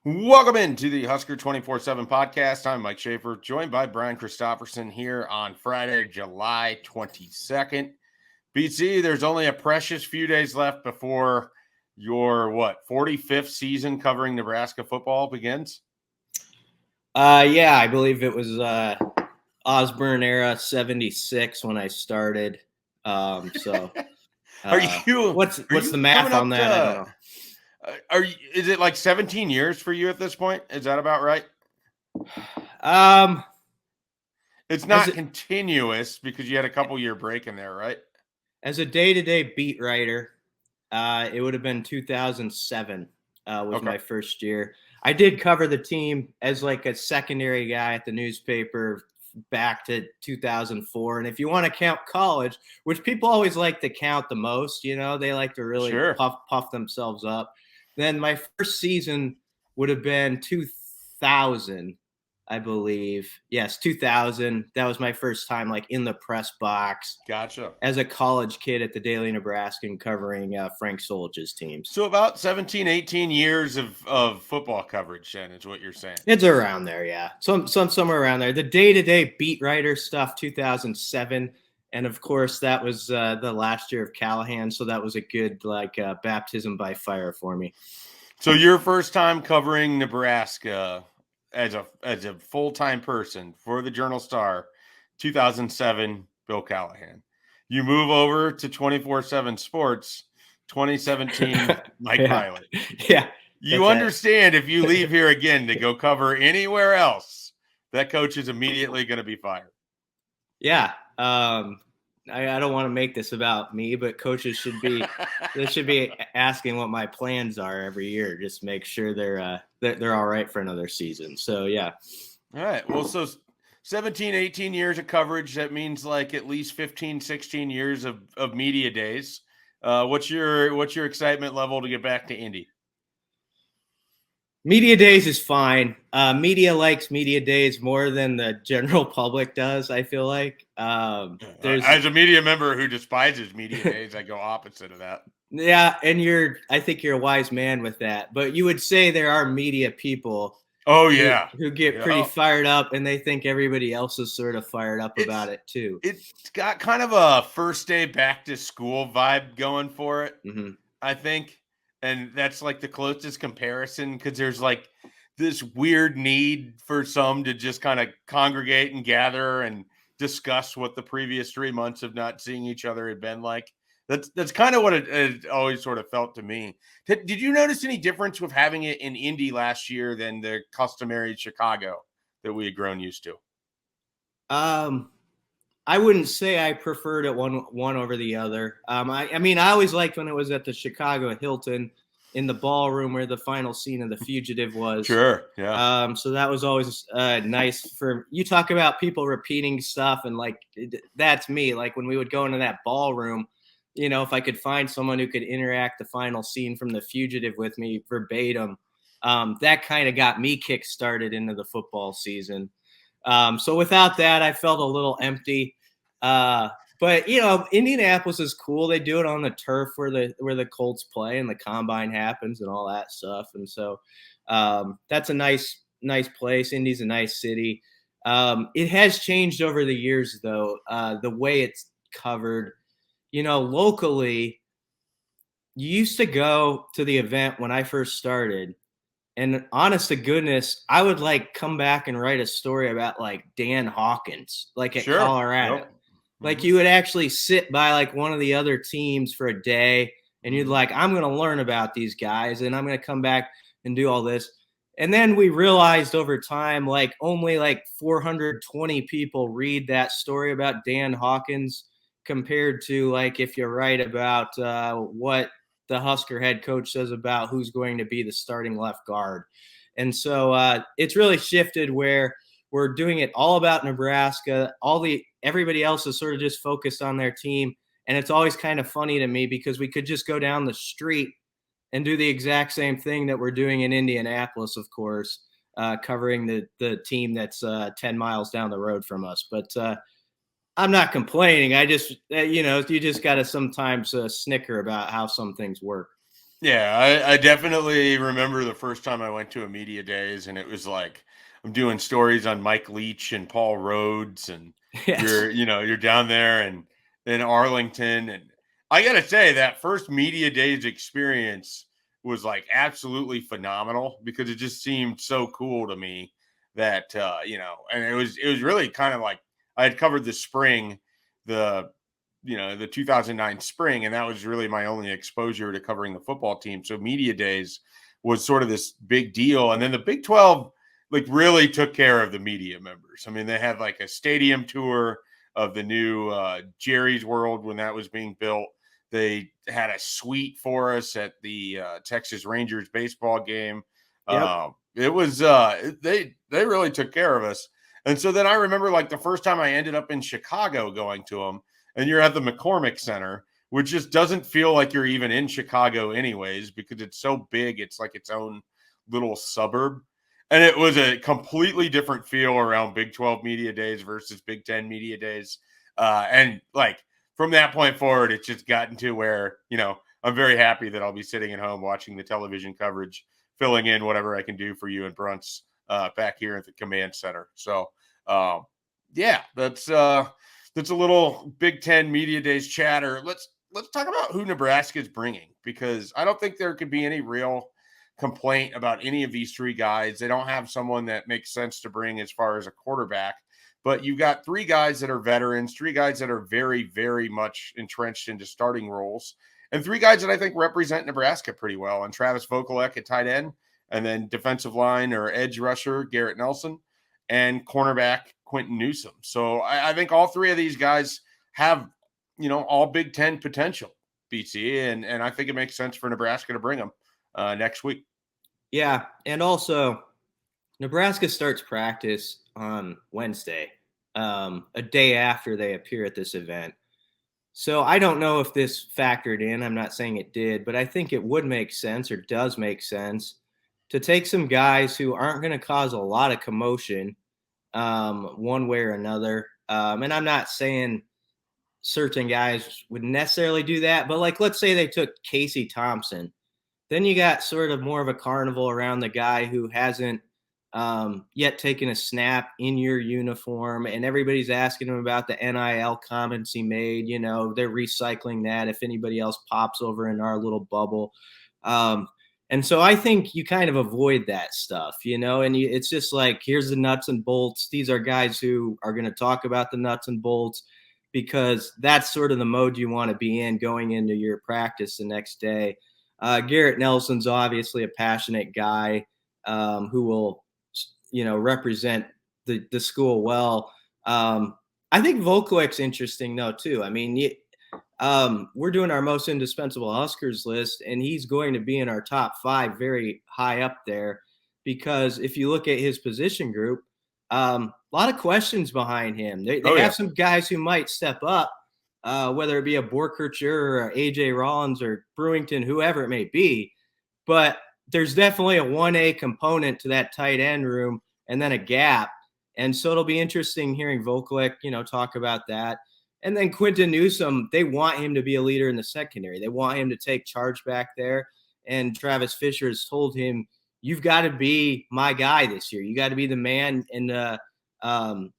Welcome into the Husker247 podcast. I'm Mike Schaefer, joined by Brian Christopherson here on Friday, July 22nd. BC, there's only a precious few days left before your, 45th season covering Nebraska football begins? Yeah, I believe it was Osborne era 76 when I started. So what's the math on that? I don't know. Is it like 17 years for you at this point? Is that about right? It's not continuous because you had a couple year break in there, right? As a day-to-day beat writer, it would have been 2007 was my first year. I did cover the team as like a secondary guy at the newspaper back to 2004. And if you want to count college, which people always like to count the most, they like to really puff themselves up. Then my first season would have been 2000, I believe. Yes, 2000. That was my first time like in the press box. Gotcha. As a college kid at the Daily Nebraskan covering Frank Solich's teams. So about 17, 18 years of football coverage then is what you're saying. It's around there, yeah. Somewhere around there. The day-to-day beat writer stuff, 2007. And, of course, that was the last year of Callahan, so that was a good, baptism by fire for me. So your first time covering Nebraska as a full-time person for the Journal-Star, 2007, Bill Callahan. You move over to 247 Sports, 2017, Mike Pilot. Yeah. You understand if you leave here again to go cover anywhere else, that coach is immediately going to be fired. Yeah. I don't want to make this about me, but coaches should be asking what my plans are every year. Just make sure they're all right for another season. So yeah. All right. Well, so 17, 18 years of coverage, that means like at least 15, 16 years of media days. What's your excitement level to get back to Indy? Media days is fine. Media likes media days more than the general public does, I feel like. As a media member who despises media days, I go opposite of that. Yeah, and I think you're a wise man with that. But you would say there are media people who get pretty fired up, and they think everybody else is sort of fired up about it too. It's got kind of a first day back to school vibe going for it, I think. And that's like the closest comparison because there's like this weird need for some to just kind of congregate and gather and discuss what the previous 3 months of not seeing each other had been like. That's kind of what it always sort of felt to me. Did you notice any difference with having it in Indy last year than the customary Chicago that we had grown used to? I wouldn't say I preferred it one over the other. I mean, I always liked when it was at the Chicago Hilton in the ballroom where the final scene of The Fugitive was. Sure, yeah. So that was always nice for you. Talk about people repeating stuff, and like that's me. Like when we would go into that ballroom, if I could find someone who could interact the final scene from The Fugitive with me verbatim, that kind of got me kick-started into the football season. So without that, I felt a little empty. But Indianapolis is cool. They do it on the turf where the Colts play and the combine happens and all that stuff. And so that's a nice place. Indy's a nice city. It has changed over the years, though. The way it's covered, locally, you used to go to the event when I first started. And honest to goodness, I would come back and write a story about Dan Hawkins, at Colorado. Yep. You would actually sit by one of the other teams for a day and you'd I'm going to learn about these guys and I'm going to come back and do all this. And then we realized over time, only 420 people read that story about Dan Hawkins compared to if you write about what the Husker head coach says about who's going to be the starting left guard. And so it's really shifted where we're doing it all about Nebraska. Everybody else is sort of just focused on their team. And it's always kind of funny to me because we could just go down the street and do the exact same thing that we're doing in Indianapolis, of course, covering the team that's 10 miles down the road from us. But I'm not complaining. I just, you just got to sometimes snicker about how some things work. Yeah, I definitely remember the first time I went to a media days, and it was like I'm doing stories on Mike Leach and Paul Rhodes, and Yes. you're down there and in Arlington, and I gotta say that first media days experience was like absolutely phenomenal because it just seemed so cool to me that and it was really kind of like I had covered the spring, the the 2009 spring, and that was really my only exposure to covering the football team. So media days was sort of this big deal, and then the Big 12 like really took care of the media members. I mean, they had like a stadium tour of the new Jerry's World when that was being built. They had a suite for us at the Texas Rangers baseball game. Yep. It was they really took care of us. And so then I remember like the first time I ended up in Chicago going to them, and you're at the McCormick Center, which just doesn't feel like you're even in Chicago anyways, because it's so big. It's like its own little suburb. And it was a completely different feel around Big 12 media days versus Big 10 media days. And like from that point forward, it's just gotten to where, I'm very happy that I'll be sitting at home watching the television coverage, filling in whatever I can do for you and Brunts back here at the command center. So, yeah, that's a little Big Ten media days chatter. Let's talk about who Nebraska is bringing, because I don't think there could be any real complaint about any of these three guys. They don't have someone that makes sense to bring as far as a quarterback, but you've got three guys that are veterans, three guys that are very, very much entrenched into starting roles, and three guys that I think represent Nebraska pretty well. And Travis Vokalek at tight end, and then defensive line or edge rusher Garrett Nelson, and cornerback Quentin Newsom. So I think all three of these guys have, all Big Ten potential, BC, and I think it makes sense for Nebraska to bring them next week. Yeah, and also Nebraska starts practice on Wednesday, a day after they appear at this event. So I don't know if this factored in. I'm not saying it did, but I think it would make sense, or does make sense, to take some guys who aren't going to cause a lot of commotion one way or another. And I'm not saying certain guys would necessarily do that, but like let's say they took Casey Thompson, then you got sort of more of a carnival around the guy who hasn't yet taken a snap in your uniform, and everybody's asking him about the NIL comments he made. They're recycling that if anybody else pops over in our little bubble. And so I think you kind of avoid that stuff, and it's just like, here's the nuts and bolts. These are guys who are going to talk about the nuts and bolts, because that's sort of the mode you want to be in going into your practice the next day. Garrett Nelson's obviously a passionate guy who will, represent the school well. I think Vokalek's interesting though too. I mean, we're doing our most indispensable Huskers list, and he's going to be in our top 5, very high up there, because if you look at his position group, a lot of questions behind him. They have some guys who might step up, whether it be a Borkercher or a AJ Rollins or Brewington, whoever it may be. But there's definitely a 1A component to that tight end room, and then a gap. And so it'll be interesting hearing Vokalek, talk about that. And then Quentin Newsom, they want him to be a leader in the secondary. They want him to take charge back there. And Travis Fisher has told him, you've got to be my guy this year. You got to be the man and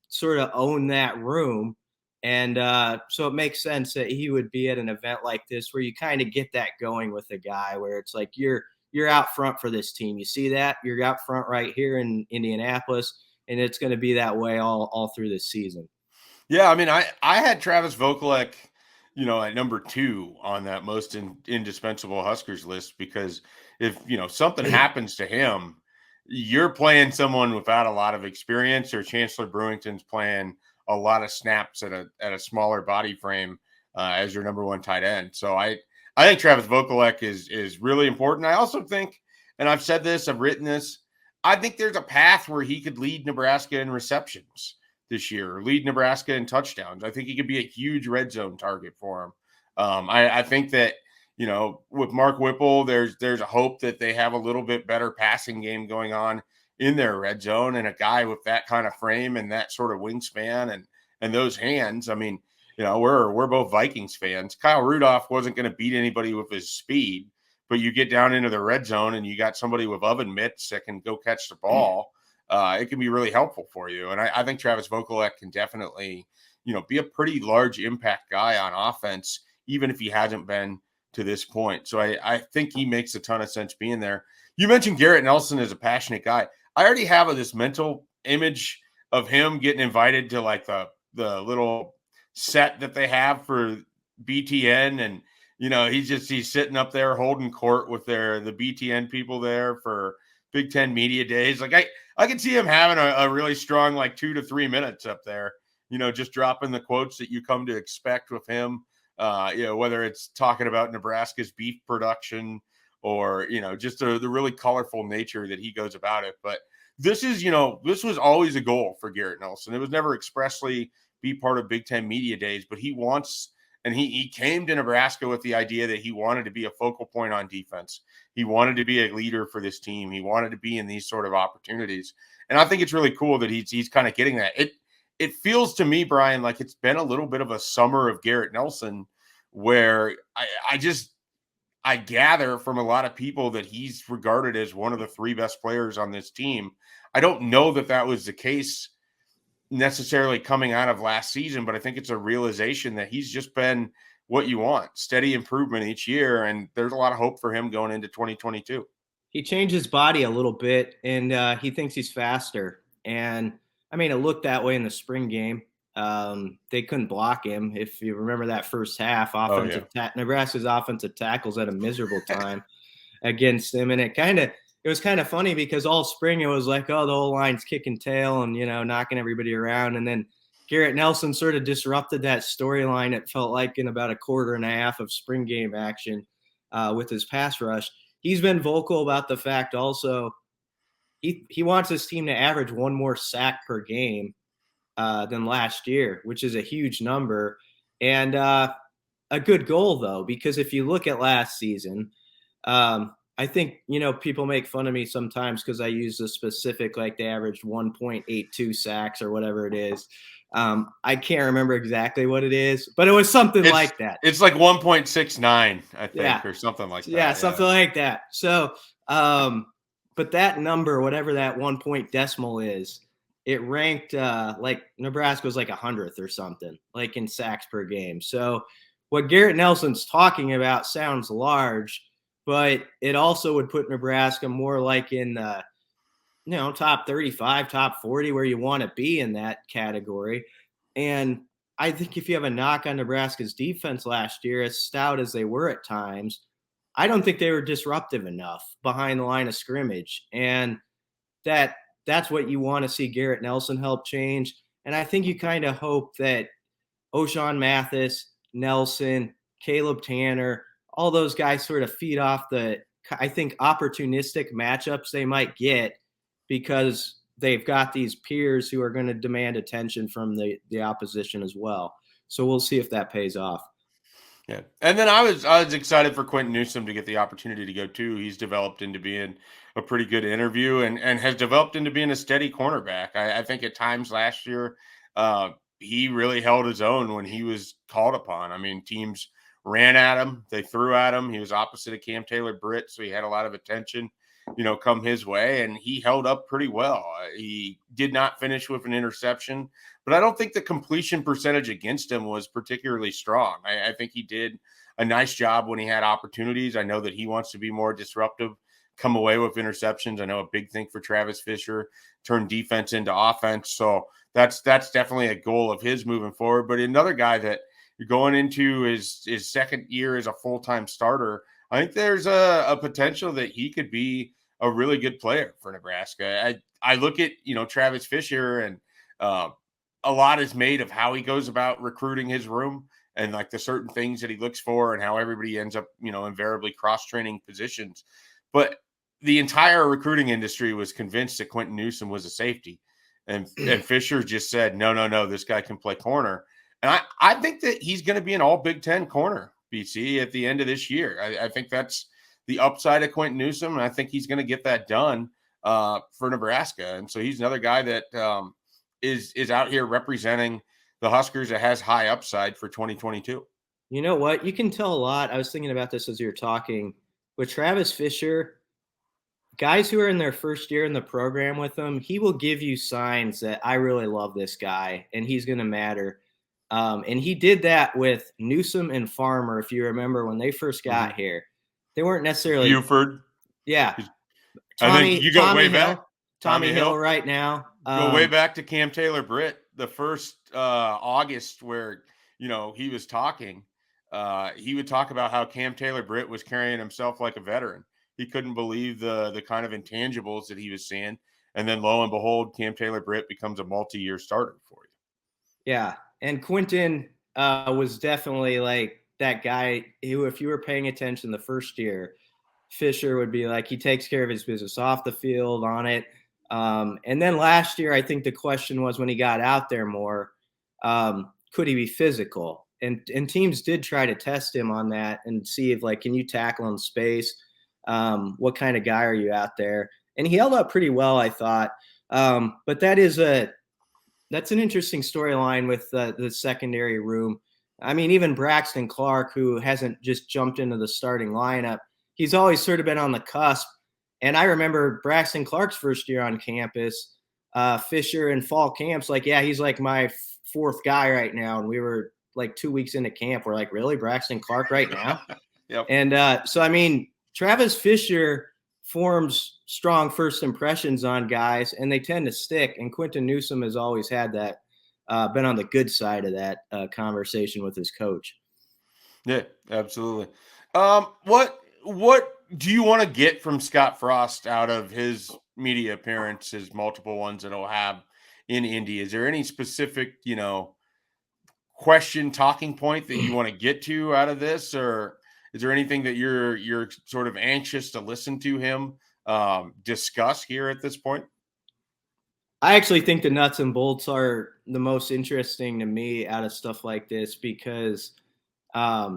sort of own that room. And so it makes sense that he would be at an event like this where you kind of get that going with a guy where it's like you're out front for this team. You see that? You're out front right here in Indianapolis, and it's going to be that way all through this season. Yeah, I mean, I had Travis Vokalek, at number 2 on that most indispensable Huskers list, because if, something happens to him, you're playing someone without a lot of experience, or Chancellor Brewington's playing a lot of snaps at a smaller body frame as your number 1 tight end. So I think Travis Vokalek is really important. I also think, and I've said this, I've written this, I think there's a path where he could lead Nebraska in receptions this year, lead Nebraska in touchdowns. I think he could be a huge red zone target for him. I think that, with Mark Whipple, there's a hope that they have a little bit better passing game going on in their red zone, and a guy with that kind of frame and that sort of wingspan and those hands. I mean, we're both Vikings fans. Kyle Rudolph wasn't going to beat anybody with his speed, but you get down into the red zone and you got somebody with oven mitts that can go catch the ball. It can be really helpful for you. And I think Travis Vokolek can definitely, be a pretty large impact guy on offense, even if he hasn't been to this point. So I think he makes a ton of sense being there. You mentioned Garrett Nelson as a passionate guy. I already have this mental image of him getting invited to like the little set that they have for BTN, and he's sitting up there holding court with the BTN people there for Big Ten Media Days. Like I could see him having a really strong like 2 to 3 minutes up there, just dropping the quotes that you come to expect with him. Whether it's talking about Nebraska's beef production or, just the really colorful nature that he goes about it. But this was always a goal for Garrett Nelson. It was never expressly be part of Big Ten Media Days, but he came to Nebraska with the idea that he wanted to be a focal point on defense. He wanted to be a leader for this team. He wanted to be in these sort of opportunities. And I think it's really cool that he's kind of getting that. It feels to me, Brian, like it's been a little bit of a summer of Garrett Nelson where I gather from a lot of people that he's regarded as one of the 3 best players on this team. I don't know that was the case necessarily coming out of last season, but I think it's a realization that he's just been what you want, steady improvement each year. And there's a lot of hope for him going into 2022. He changed his body a little bit, and he thinks he's faster. And I mean, it looked that way in the spring game. They couldn't block him. If you remember that first half, Nebraska's offensive tackles had a miserable time against him. And it was kind of funny because all spring it was like, oh, the whole line's kicking tail and, knocking everybody around. And then Garrett Nelson sort of disrupted that storyline. It felt like in about a quarter and a half of spring game action with his pass rush. He's been vocal about the fact also he wants his team to average 1 more sack per game than last year, which is a huge number and a good goal, though, because if you look at last season, I think, people make fun of me sometimes because I use the specific, like they averaged 1.82 sacks or whatever it is. I can't remember exactly what it is, but it was something like that. It's like 1.69, I think, or something like that. Yeah, something like that. So, but that number, whatever that 1 point decimal is, it ranked like Nebraska was like 100th or something, like in sacks per game. So what Garrett Nelson's talking about sounds large, but it also would put Nebraska more like in the, top 35, top 40, where you want to be in that category. And I think if you have a knock on Nebraska's defense last year, as stout as they were at times, I don't think they were disruptive enough behind the line of scrimmage. And that's what you want to see Garrett Nelson help change. And I think you kind of hope that O'Shawn Mathis, Nelson, Caleb Tanner, all those guys sort of feed off the, I think, opportunistic matchups they might get because they've got these peers who are going to demand attention from the opposition as well. So we'll see if that pays off. Yeah. And then I was excited for Quentin Newsome to get the opportunity to go too. He's developed into being a pretty good interview and has developed into being a steady cornerback. I think at times last year, he really held his own when he was called upon. I mean, teams ran at him, they threw at him. He was opposite of Cam Taylor-Britt, so he had a lot of attention, come his way, and he held up pretty well. He did not finish with an interception, but I don't think the completion percentage against him was particularly strong. I think he did a nice job when he had opportunities. I know that he wants to be more disruptive, come away with interceptions. I know a big thing for Travis Fisher, turn defense into offense. So that's definitely a goal of his moving forward. But another guy that you're going into his second year as a full-time starter, I think there's a potential that he could be a really good player for Nebraska. I look at, Travis Fisher, and a lot is made of how he goes about recruiting his room and like the certain things that he looks for and how everybody ends up, invariably cross-training positions. But the entire recruiting industry was convinced that Quentin Newsome was a safety. And Fisher just said, no, this guy can play corner. And I think that he's going to be an all Big Ten corner, BC, at the end of this year. I think that's the upside of Quentin Newsome, and I think he's going to get that done for Nebraska. And so he's another guy that is out here representing the Huskers that has high upside for 2022. You know what? You can tell a lot. I was thinking about this as you were talking. with Travis Fisher, guys who are in their first year in the program with him, he will give you signs that I really love this guy and he's going to matter. And he did that with Newsome and Farmer. If you remember when they first got here, they weren't necessarily Buford. Yeah. I think you go way back. Tommy Hill right now. Go way back to Cam Taylor-Britt, the first August where, he was talking. He would talk about how Cam Taylor-Britt was carrying himself like a veteran. He couldn't believe the kind of intangibles that he was seeing. And then lo and behold, Cam Taylor-Britt becomes a multi-year starter for you. Yeah. And Quentin was definitely like that guy who, if you were paying attention the first year, Fisher would be like, he takes care of his business off the field, on it. And then last year, I think the question was when he got out there more, could he be physical? And teams did try to test him on that and see if, like, can you tackle in space? What kind of guy are you out there? And he held up pretty well, I thought. But that's an interesting storyline with the secondary room. I mean, even Braxton Clark, who hasn't just jumped into the starting lineup, he's always sort of been on the cusp. And I remember Braxton Clark's first year on campus, Fisher in fall camps, like, yeah, he's like my fourth guy right now. And we were like 2 weeks into camp. We're like, really? Braxton Clark right now? Yep. And so, I mean, Travis Fisher forms strong first impressions on guys, and they tend to stick. And Quentin Newsome has always had that, been on the good side of that conversation with his coach. Yeah, absolutely. What do you want to get from Scott Frost out of his media appearances, multiple ones that he'll have in Indy? Is there any specific, talking point that you want to get to out of this, or is there anything that you're sort of anxious to listen to him discuss here at this point? I actually think the nuts and bolts are the most interesting to me out of stuff like this because I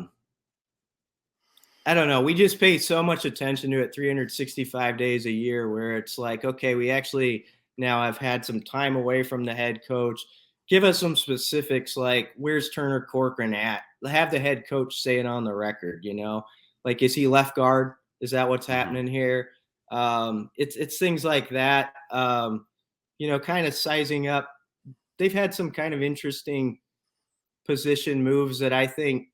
don't know. We just pay so much attention to it 365 days a year where it's like, okay, we actually now have had some time away from the head coach. Give us some specifics, like where's Turner Corcoran at? Have the head coach say it on the record, like, is he left guard? Is that what's happening here? It's things like that, kind of sizing up. They've had some kind of interesting position moves that I think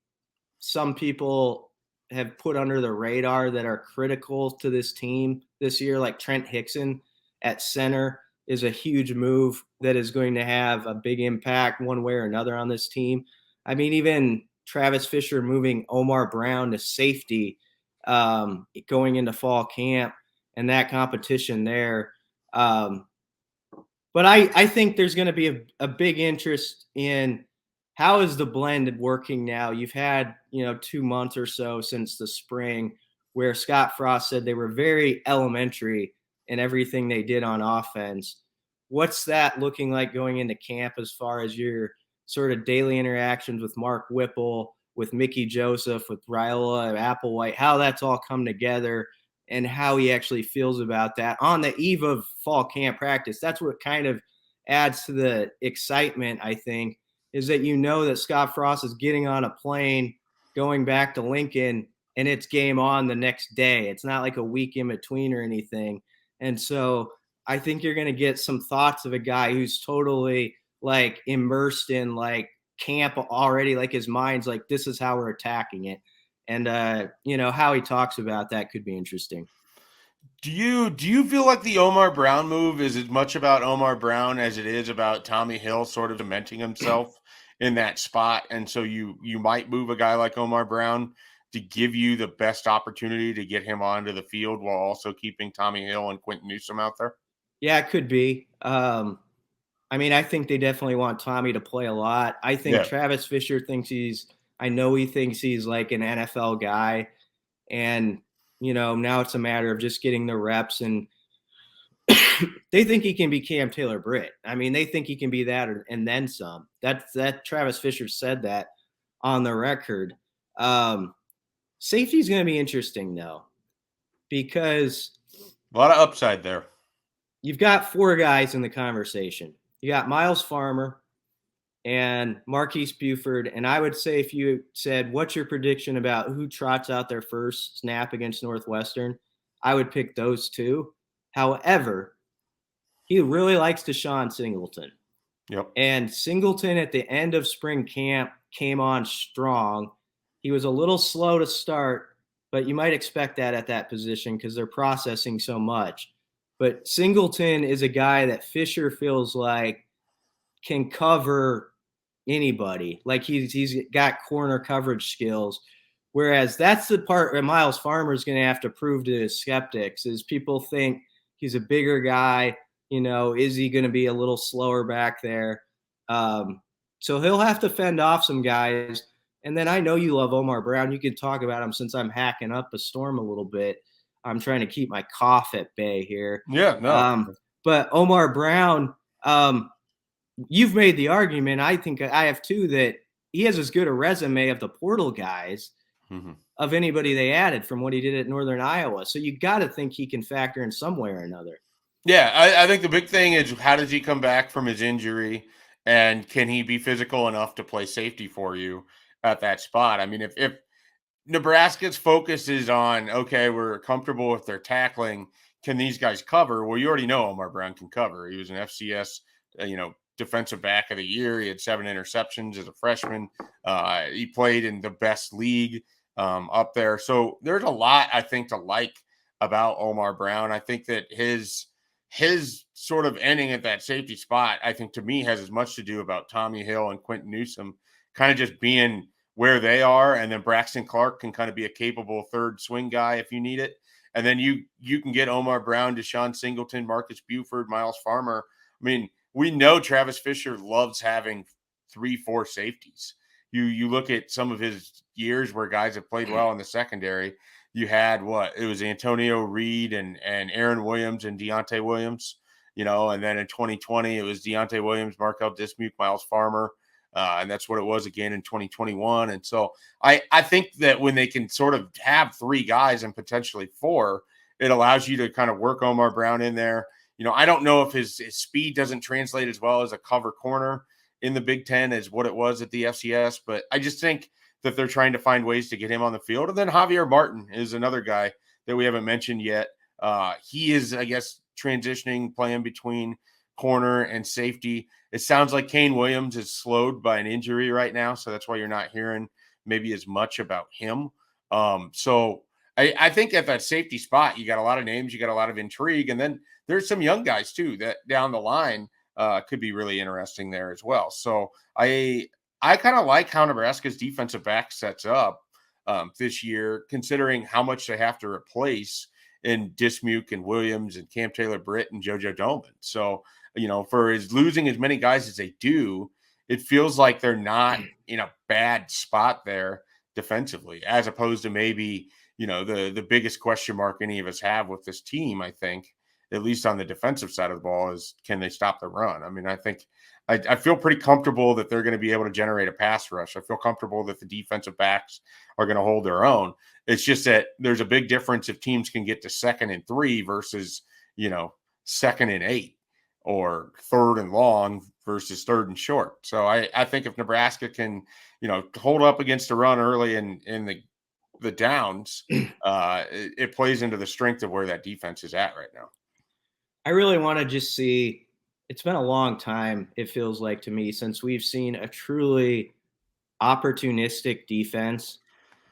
some people have put under the radar that are critical to this team this year, like Trent Hickson at center is a huge move that is going to have a big impact one way or another on this team. I mean, even Travis Fisher moving Omar Brown to safety going into fall camp and that competition there. But I think there's going to be a big interest in how is the blend working now? You've had, 2 months or so since the spring where Scott Frost said they were very elementary in everything they did on offense. What's that looking like going into camp as far as your sort of daily interactions with Mark Whipple, with Mickey Joseph, with Raiola Applewhite, how that's all come together and how he actually feels about that on the eve of fall camp practice? That's what kind of adds to the excitement, I think, is that that Scott Frost is getting on a plane, going back to Lincoln, and it's game on the next day. It's not like a week in between or anything. And so I think you're going to get some thoughts of a guy who's totally like immersed in like camp already, like his mind's like, this is how we're attacking it. And, how he talks about that could be interesting. Do you feel like the Omar Brown move is as much about Omar Brown as it is about Tommy Hill sort of cementing himself in that spot? And so you might move a guy like Omar Brown to give you the best opportunity to get him onto the field while also keeping Tommy Hill and Quentin Newsome out there? Yeah, it could be. I mean, I think they definitely want Tommy to play a lot. I think Travis Fisher thinks he thinks he's like an NFL guy. And, now it's a matter of just getting the reps, and they think he can be Cam Taylor-Britt. I mean, they think he can be that and then some. That Travis Fisher said that on the record. Safety is going to be interesting, though, because a lot of upside there. You've got 4 guys in the conversation. You got Miles Farmer, and Marquise Buford. And I would say, if you said, what's your prediction about who trots out their first snap against Northwestern, I would pick those two. However, he really likes Deshaun Singleton. Yep. And Singleton at the end of spring camp came on strong. He was a little slow to start, but you might expect that at that position because they're processing so much. But Singleton is a guy that Fisher feels like can cover anybody. Like he's got corner coverage skills. Whereas that's the part where Miles Farmer is going to have to prove to his skeptics is people think he's a bigger guy. Is he going to be a little slower back there? So he'll have to fend off some guys. And then I know you love Omar Brown. You can talk about him since I'm hacking up a storm a little bit. I'm trying to keep my cough at bay here. Yeah, no. But Omar Brown, you've made the argument, I think I have too, that he has as good a resume of the portal guys of anybody they added from what he did at Northern Iowa. So you got to think he can factor in some way or another. Yeah, I think the big thing is how does he come back from his injury, and can he be physical enough to play safety for you at that spot? I mean, if Nebraska's focus is on, okay, we're comfortable with their tackling, can these guys cover? Well, you already know Omar Brown can cover. He was an FCS, defensive back of the year. He had 7 interceptions as a freshman. He played in the best league up there. So there's a lot, I think, to like about Omar Brown. I think that his sort of ending at that safety spot, I think to me has as much to do about Tommy Hill and Quentin Newsome kind of just being where they are. And then Braxton Clark can kind of be a capable third swing guy if you need it. And then you can get Omar Brown, Deshaun Singleton, Marcus Buford, Miles Farmer. I mean, we know Travis Fisher loves having 3-4 safeties. You look at some of his years where guys have played well in the secondary. You had it was Antonio Reed and Aaron Williams and Deontay Williams, and then in 2020 it was Deontay Williams, Markel Dismuke, Miles Farmer, and that's what it was again in 2021. And so I think that when they can sort of have 3 guys and potentially 4, it allows you to kind of work Omar Brown in there. I don't know if his speed doesn't translate as well as a cover corner in the Big Ten as what it was at the FCS, but I just think that they're trying to find ways to get him on the field. And then Javier Martin is another guy that we haven't mentioned yet. He is, I guess, transitioning, playing between corner and safety. It sounds like Kane Williams is slowed by an injury right now, so that's why you're not hearing maybe as much about him. So I think at that safety spot, you got a lot of names, you got a lot of intrigue, and then there's some young guys too that down the line could be really interesting there as well. So I kind of like how Nebraska's defensive back sets up this year, considering how much they have to replace in Dismuke and Williams and Cam Taylor-Britt and JoJo Doman. So, for losing as many guys as they do, it feels like they're not in a bad spot there defensively, as opposed to maybe, the biggest question mark any of us have with this team, I think, at least on the defensive side of the ball, is can they stop the run? I mean, I think I feel pretty comfortable that they're going to be able to generate a pass rush. I feel comfortable that the defensive backs are going to hold their own. It's just that there's a big difference if teams can get to 2nd and 3 versus, 2nd and 8 or 3rd and long versus 3rd and short. So I think if Nebraska can, hold up against the run early in the downs, it plays into the strength of where that defense is at right now. I really want to just see, it's been a long time, it feels like to me, since we've seen a truly opportunistic defense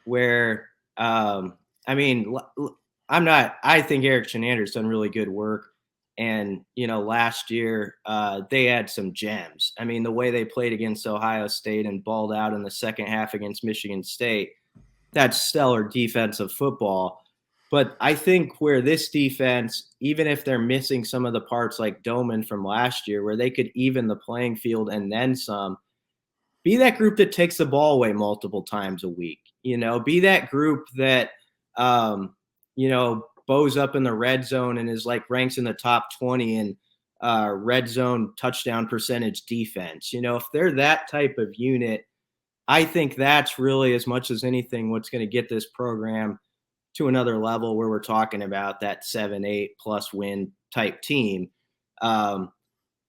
where, I think Eric Chenander's done really good work. And, last year they had some gems. I mean, the way they played against Ohio State and balled out in the second half against Michigan State, that's stellar defensive football. But I think where this defense, even if they're missing some of the parts like Doman from last year, where they could even the playing field and then some, be that group that takes the ball away multiple times a week. Be that group that, bows up in the red zone and is like ranks in the top 20 in red zone touchdown percentage defense. If they're that type of unit, I think that's really, as much as anything, what's going to get this program to another level where we're talking about that 7-8 plus win type team.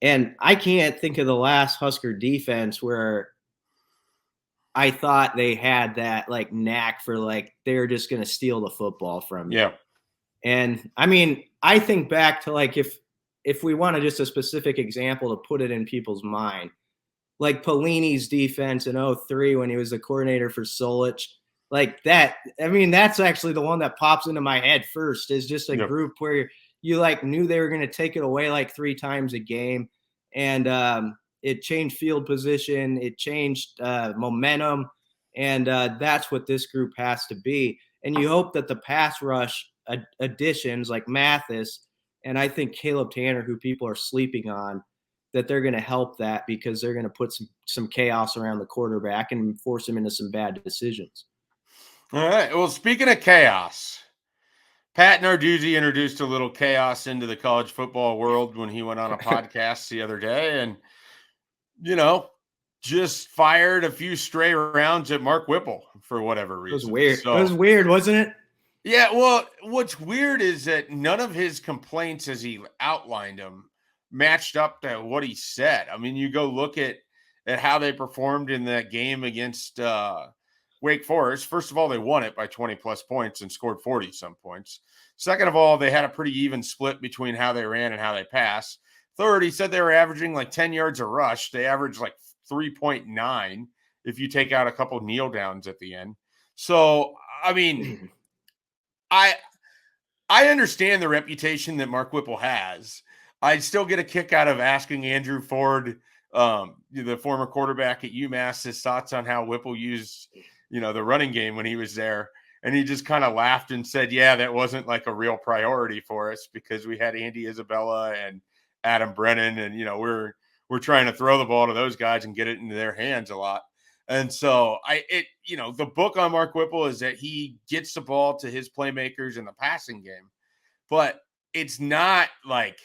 And I can't think of the last Husker defense where I thought they had that like knack for like they're just going to steal the football from you. Yeah. And I mean, I think back to like if we want to just a specific example to put it in people's mind, like Pelini's defense in 2003 when he was the coordinator for Solich, like that. I mean, that's actually the one that pops into my head first is just a group where you like knew they were going to take it away like 3 times a game. And it changed field position. It changed momentum. And that's what this group has to be. And you hope that the pass rush additions like Mathis and I think Caleb Tanner, who people are sleeping on, that they're going to help that because they're going to put some chaos around the quarterback and force him into some bad decisions. All right. Well, speaking of chaos, Pat Narduzzi introduced a little chaos into the college football world when he went on a podcast the other day and, just fired a few stray rounds at Mark Whipple for whatever reason. It was weird. It was weird, wasn't it? Yeah. Well, what's weird is that none of his complaints as he outlined them matched up to what he said. I mean, you go look at how they performed in that game against Wake Forest. First of all, they won it by 20 plus points and scored 40 some points. Second of all, they had a pretty even split between how they ran and how they passed. Third, he said they were averaging like 10 yards a rush. They averaged like 3.9 if you take out a couple kneel downs at the end. So, I mean, I understand the reputation that Mark Whipple has. I still get a kick out of asking Andrew Ford, the former quarterback at UMass, his thoughts on how Whipple used, the running game when he was there. And he just kind of laughed and said, yeah, that wasn't like a real priority for us because we had Andy Isabella and Adam Brennan. And, we're trying to throw the ball to those guys and get it into their hands a lot. And so the book on Mark Whipple is that he gets the ball to his playmakers in the passing game, but it's not like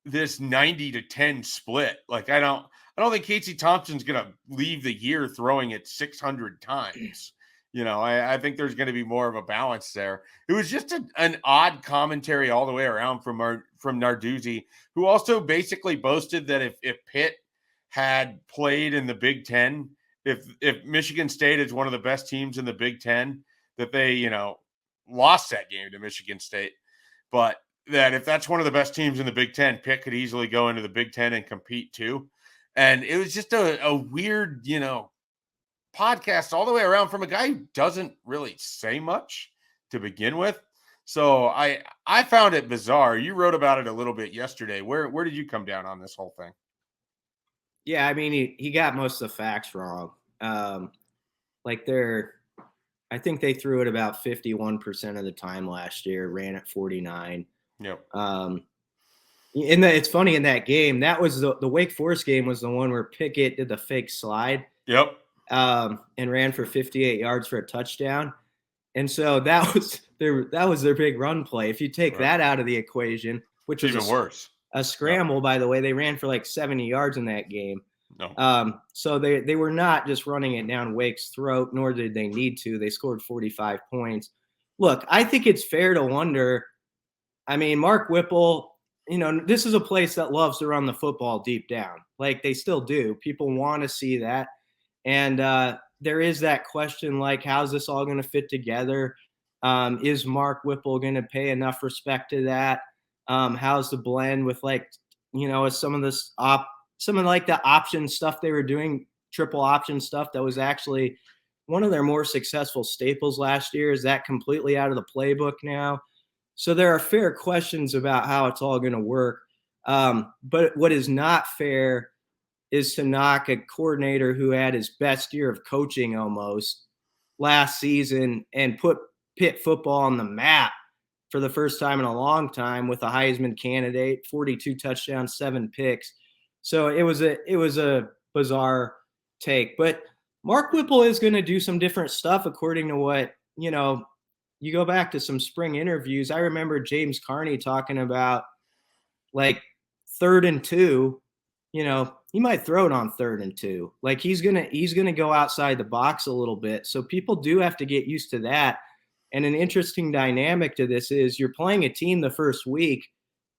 this 90-10 split. Like, I don't think Casey Thompson's going to leave the year throwing it 600 times. I think there's going to be more of a balance there. It was just an odd commentary all the way around from Narduzzi, who also basically boasted that if Pitt had played in the Big Ten, if Michigan State is one of the best teams in the Big Ten, that they, lost that game to Michigan State. But that if that's one of the best teams in the Big Ten, Pitt could easily go into the Big Ten and compete too. And it was just a weird, podcast all the way around from a guy who doesn't really say much to begin with. So I found it bizarre. You wrote about it a little bit yesterday. Where did you come down on this whole thing? Yeah, I mean, he got most of the facts wrong. I think they threw it about 51% of the time last year, ran at 49. Yep. It's funny in that game, that was the Wake Forest game was the one where Pickett did the fake slide. Yep. And ran for 58 yards for a touchdown. And so that was their big run play. If you take that out of the equation, which was even worse. A scramble, by the way, they ran for like 70 yards in that game. No. So they were not just running it down Wake's throat, nor did they need to. They scored 45 points. Look, I think it's fair to wonder. I mean, Mark Whipple, this is a place that loves to run the football deep down. Like they still do. People want to see that. And there is that question, like, how's this all going to fit together? Is Mark Whipple going to pay enough respect to that? How's the blend with some of the option stuff they were doing, triple option stuff that was actually one of their more successful staples last year? Is that completely out of the playbook now? So there are fair questions about how it's all going to work. But what is not fair is to knock a coordinator who had his best year of coaching almost last season and put Pitt football on the map for the first time in a long time with a Heisman candidate, 42 touchdowns, 7 picks. So it was a bizarre take. But Mark Whipple is going to do some different stuff according to what, you go back to some spring interviews. I remember James Carney talking about like 3rd and 2, he might throw it on 3rd and 2. Like he's gonna go outside the box a little bit. So people do have to get used to that. And an interesting dynamic to this is you're playing a team the first week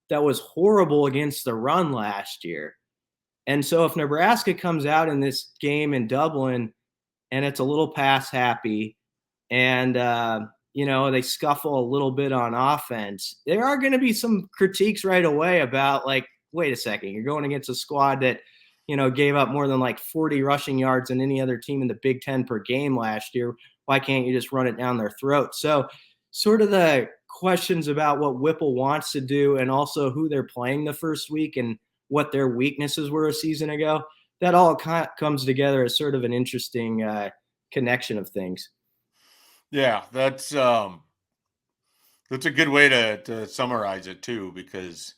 that was horrible against the run last year. And so if Nebraska comes out in this game in Dublin and it's a little pass happy and, they scuffle a little bit on offense, there are going to be some critiques right away about like, wait a second, you're going against a squad that, gave up more than like 40 rushing yards than any other team in the Big Ten per game last year. Why can't you just run it down their throat? So sort of the questions about what Whipple wants to do and also who they're playing the first week and what their weaknesses were a season ago, that all comes together as sort of an interesting connection of things. Yeah, that's a good way to summarize it too, because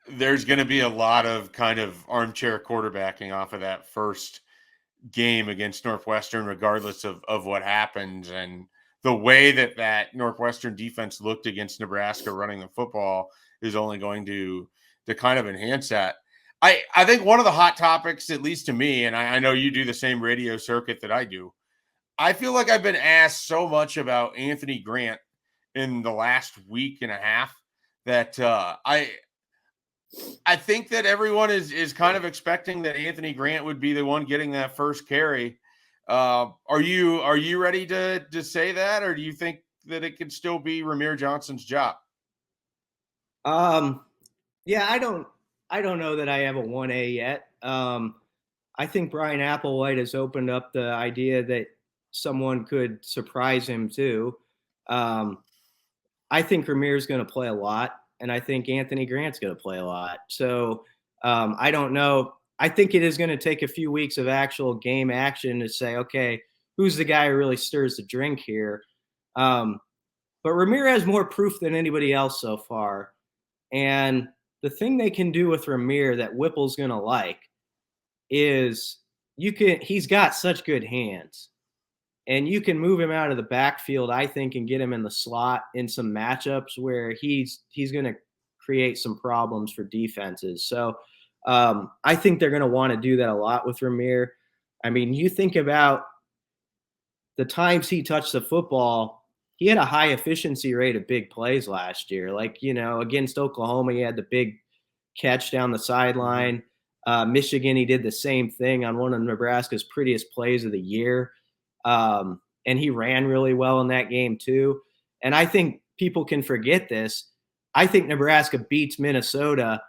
there's going to be a lot of kind of armchair quarterbacking off of that first game against Northwestern, regardless of what happens. And the way that Northwestern defense looked against Nebraska running the football is only going to kind of enhance that. I think one of the hot topics, at least to me, and I know you do the same radio circuit that I do, I feel like I've been asked so much about Anthony Grant in the last week and a half that I think that everyone is kind of expecting that Anthony Grant would be the one getting that first carry. Are you ready to say that, or do you think that it could still be Rahmir Johnson's job? Yeah, I don't know that I have a 1A yet. I think Brian Applewhite has opened up the idea that someone could surprise him too. I think Rahmir's going to play a lot, and I think Anthony Grant's going to play a lot. So I don't know. I think it is going to take a few weeks of actual game action to say, okay, who's the guy who really stirs the drink here? But Rahmir has more proof than anybody else so far. And the thing they can do with Rahmir that Whipple's going to like is he's got such good hands. And you can move him out of the backfield, I think, and get him in the slot in some matchups where he's going to create some problems for defenses. So I think they're going to want to do that a lot with Rahmir. I mean, you think about the times he touched the football, he had a high efficiency rate of big plays last year. Like, against Oklahoma, he had the big catch down the sideline. Michigan, he did the same thing on one of Nebraska's prettiest plays of the year. And he ran really well in that game too. And I think people can forget this. I think Nebraska beats Minnesota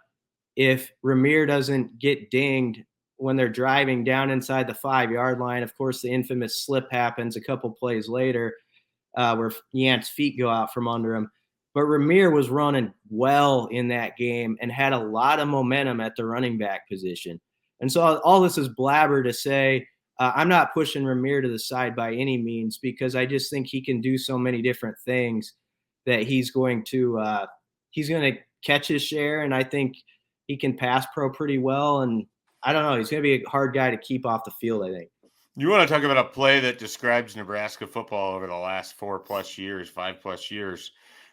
if Rahmir doesn't get dinged when they're driving down inside the 5-yard line. Of course, the infamous slip happens a couple plays later where Yant's feet go out from under him. But Rahmir was running well in that game and had a lot of momentum at the running back position. And so all this is blabber to say, I'm not pushing Rahmir to the side by any means, because I just think he can do so many different things that he's going to catch his share. And I think he can pass pro pretty well. And I don't know, he's going to be a hard guy to keep off the field, I think. You want to talk about a play that describes Nebraska football over the last 5+ years.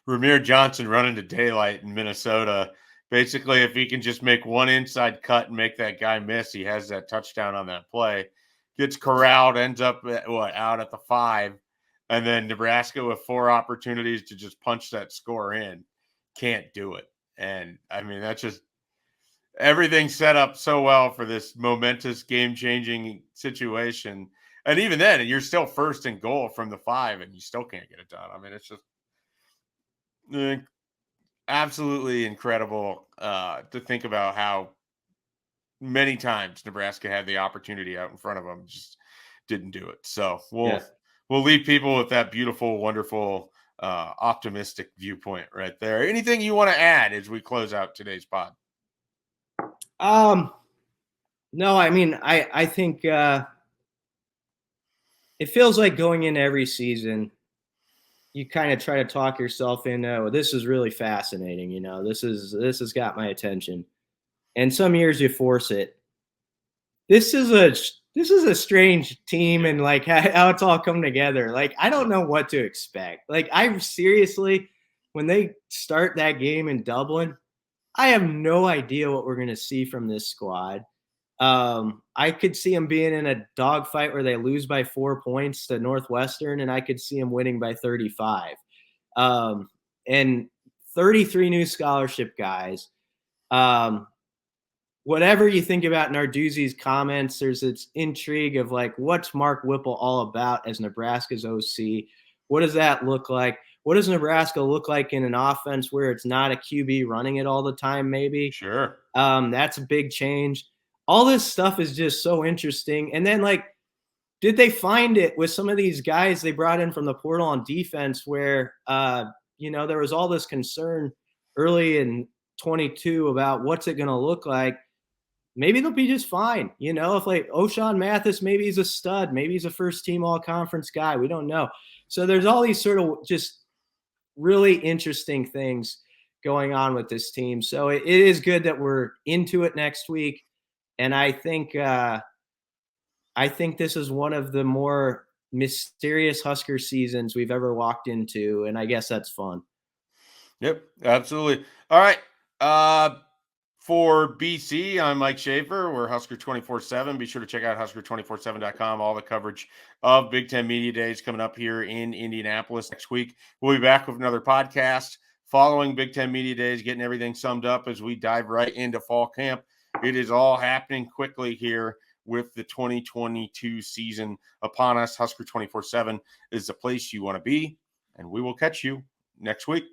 Rahmir Johnson running to daylight in Minnesota. Basically, if he can just make one inside cut and make that guy miss, he has that touchdown on that play. Gets corralled, ends up out at the 5, and then Nebraska with 4 opportunities to just punch that score in, can't do it. And I mean, that's just everything set up so well for this momentous game-changing situation. And even then, you're still first and goal from the 5, and you still can't get it done. I mean, it's just absolutely incredible to think about how many times Nebraska had the opportunity out in front of them, just didn't do it. So we'll leave people with that beautiful, wonderful, optimistic viewpoint right there. Anything you want to add as we close out today's pod? No, I mean, I think it feels like going into every season, you kind of try to talk yourself in, oh, this is really fascinating. This has got my attention. And some years you force it. This is a strange team, and like how it's all come together. Like, I don't know what to expect. Like, I seriously, when they start that game in Dublin, I have no idea what we're going to see from this squad. I could see them being in a dogfight where they lose by 4 points to Northwestern, and I could see them winning by 35. And 33 new scholarship guys. Whatever you think about Narduzzi's comments, there's this intrigue of like, what's Mark Whipple all about as Nebraska's OC? What does that look like? What does Nebraska look like in an offense where it's not a QB running it all the time, maybe? Sure. That's a big change. All this stuff is just so interesting. And then, like, did they find it with some of these guys they brought in from the portal on defense where, there was all this concern early in 22 about what's it going to look like? Maybe they'll be just fine. If like O'Shawn Mathis, maybe he's a stud, maybe he's a first team all conference guy. We don't know. So there's all these sort of just really interesting things going on with this team. So it is good that we're into it next week. And I think this is one of the more mysterious Husker seasons we've ever walked into. And I guess that's fun. Yep, absolutely. All right. For BC, I'm Mike Schaefer. We're Husker247. Be sure to check out Husker247.com. All the coverage of Big Ten Media Days coming up here in Indianapolis next week. We'll be back with another podcast following Big Ten Media Days, getting everything summed up as we dive right into fall camp. It is all happening quickly here with the 2022 season upon us. Husker247 is the place you want to be, and we will catch you next week.